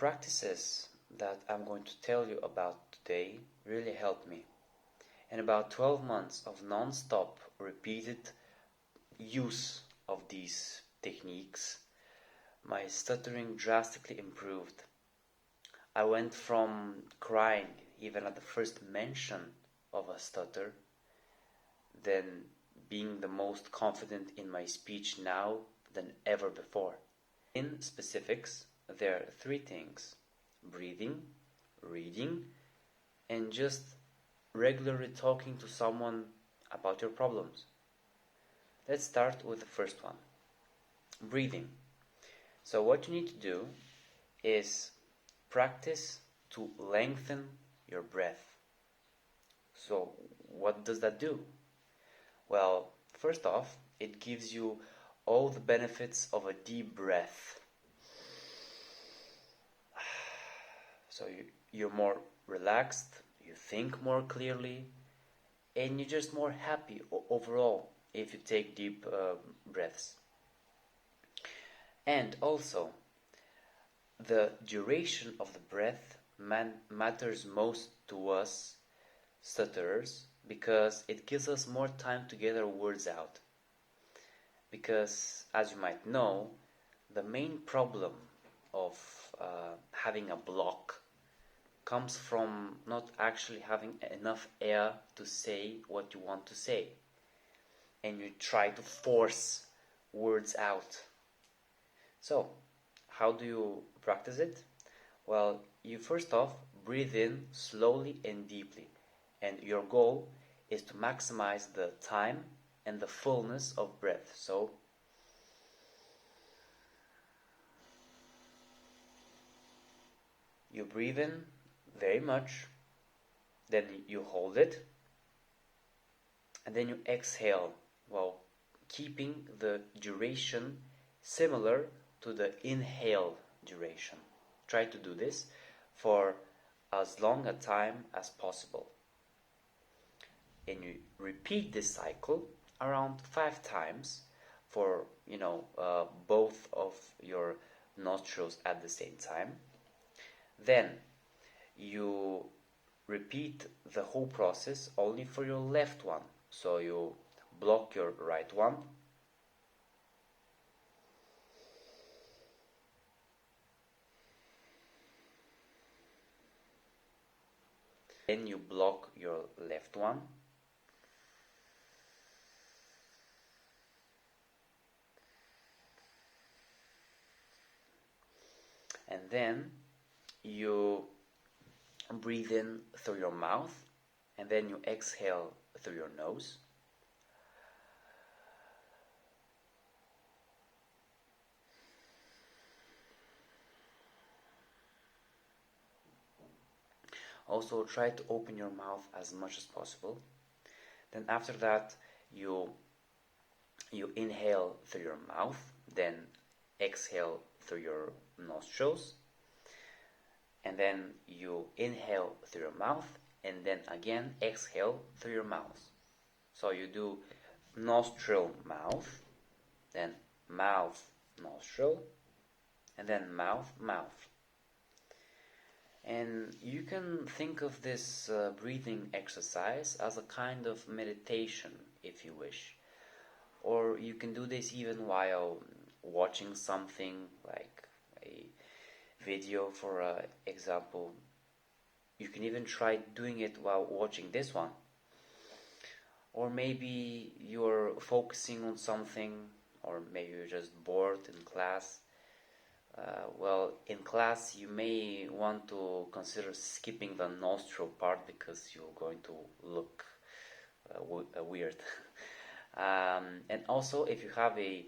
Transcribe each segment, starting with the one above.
practices that I'm going to tell you about today really helped me. In about 12 months of non-stop repeated use of these techniques, my stuttering drastically improved. I went from crying even at the first mention of a stutter, then being the most confident in my speech now than ever before. In specifics, there are three things: breathing, reading, and just regularly talking to someone about your problems. Let's start with the first one, breathing. So what you need to do is practice to lengthen your breath. So what does that do? Well, first off, it gives you all the benefits of a deep breath. So you're more relaxed, you think more clearly, and you're just more happy overall if you take deep breaths. And also, the duration of the breath matters most to us stutterers because it gives us more time to get our words out. Because, as you might know, the main problem of having a block comes from not actually having enough air to say what you want to say. And you try to force words out. So, how do you practice it? Well, you first off breathe in slowly and deeply. And your goal is to maximize the time and the fullness of breath. So, you breathe in very much, then you hold it, and then you exhale, while keeping the duration similar to the inhale duration. Try to do this for as long a time as possible. And you repeat this cycle around 5 times for both of your nostrils at the same time. Then you repeat the whole process only for your left one. So you block your right one, then you block your left one, and then you breathe in through your mouth, and then you exhale through your nose. Also, try to open your mouth as much as possible. Then after that, you inhale through your mouth, then exhale through your nostrils, and then you inhale through your mouth, and then again exhale through your mouth. So you do nostril, mouth, then mouth, nostril, and then mouth, mouth. And you can think of this breathing exercise as a kind of meditation, if you wish. Or you can do this even while watching something like a video, for example. You can even try doing it while watching this one. Or maybe you're focusing on something, or maybe you're just bored in class. Well, in class you may want to consider skipping the nostril part because you're going to look weird. And also, if you have a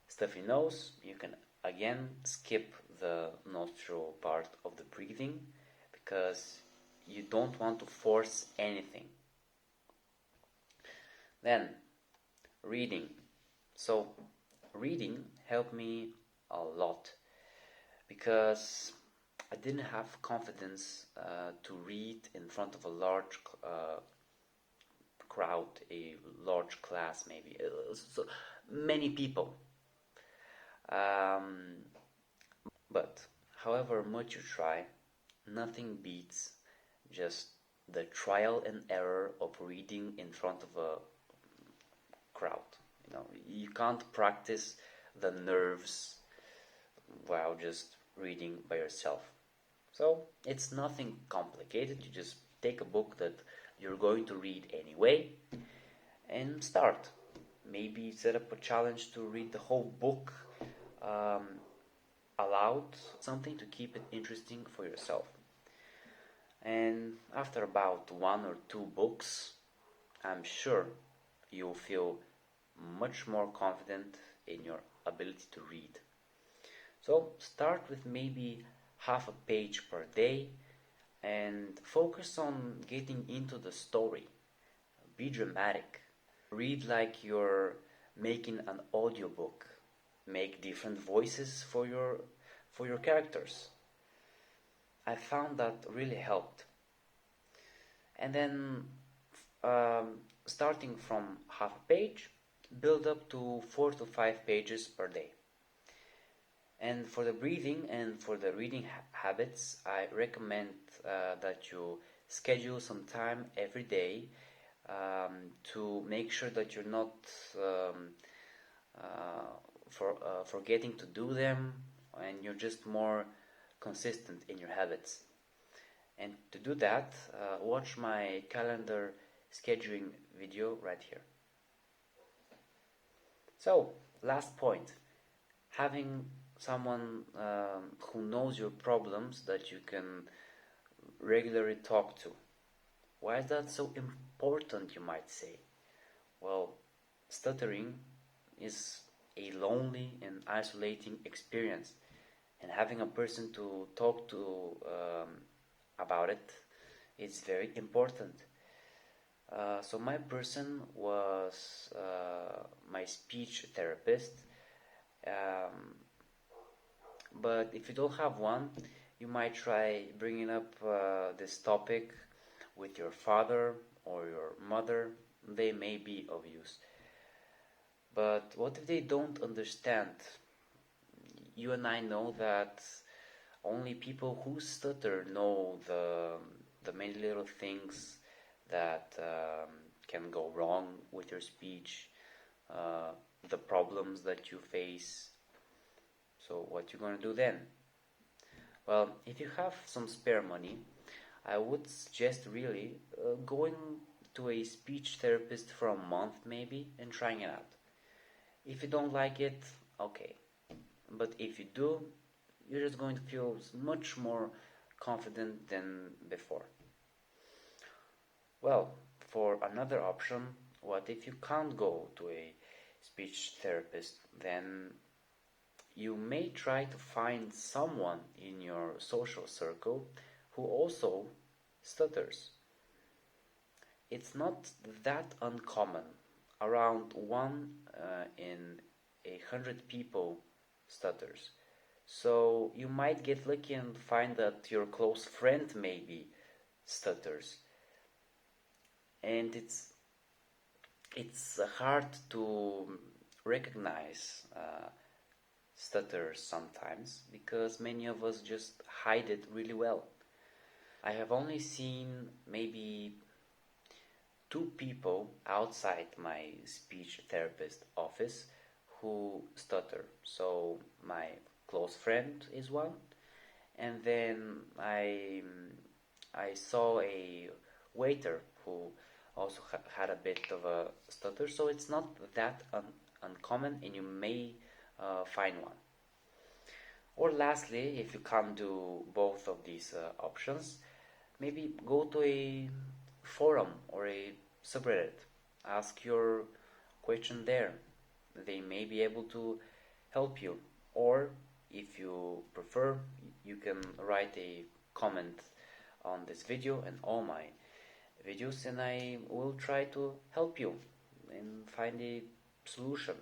stuffy nose, you can again skip the nostril part of the breathing because you don't want to force anything. Then, reading. So, reading helped me a lot because I didn't have confidence to read in front of a large crowd, a large class maybe, so many people. But however much you try, nothing beats just the trial and error of reading in front of a crowd. You can't practice the nerves while just reading by yourself. So it's nothing complicated. You just take a book that you're going to read anyway and start. Maybe set up a challenge to read the whole book aloud, something to keep it interesting for yourself. And after about 1 or 2 books, I'm sure you'll feel much more confident in your ability to read. So start with maybe half a page per day and focus on getting into the story. Be dramatic. Read like you're making an audiobook. Make different voices for your characters. I found that really helped. And then starting from half a page, build up to 4 to 5 pages per day. And for the breathing and for the reading habits, I recommend that you schedule some time every day to make sure that you're not forgetting to do them, and you're just more consistent in your habits. And to do that, watch my calendar scheduling video right here. So, last point, having someone who knows your problems that you can regularly talk to. Why is that so important, you might say? Well, stuttering is a lonely and isolating experience, and having a person to talk to about it is very important. So my person was my speech therapist. But if you don't have one, you might try bringing up this topic with your father or your mother. They may be of use. But what if they don't understand? You and I know that only people who stutter know the many little things that can go wrong with your speech, the problems that you face. So what you gonna do then? Well, if you have some spare money, I would suggest really going to a speech therapist for a month maybe and trying it out. If you don't like it, okay. But if you do, you're just going to feel much more confident than before. Well, for another option, what if you can't go to a speech therapist? Then you may try to find someone in your social circle who also stutters. It's not that uncommon. Around 1 in 100 people stutters. So you might get lucky and find that your close friend maybe stutters. And it's hard to recognize stutters sometimes because many of us just hide it really well. I have only seen maybe 2 people outside my speech therapist office who stutter. So my close friend is one, and then I saw a waiter who also had a bit of a stutter. So it's not that uncommon, and you may find one. Or lastly, if you can't do both of these options, maybe go to a forum or a subreddit. Ask your question there. They may be able to help you. Or if you prefer, you can write a comment on this video and all my videos, and I will try to help you and find a solution.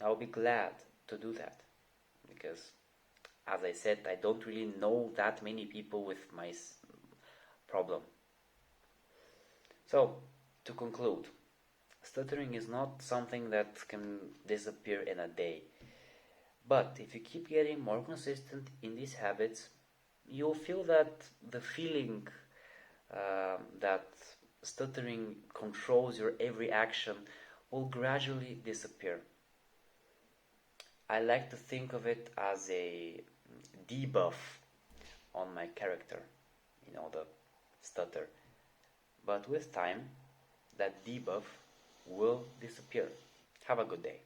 I'll be glad to do that because, as I said, I don't really know that many people with my problem. So, to conclude, stuttering is not something that can disappear in a day, But if you keep getting more consistent in these habits, you'll feel that the feeling that stuttering controls your every action will gradually disappear. I like to think of it as a debuff on my character, the stutter. But with time, that debuff will disappear. Have a good day.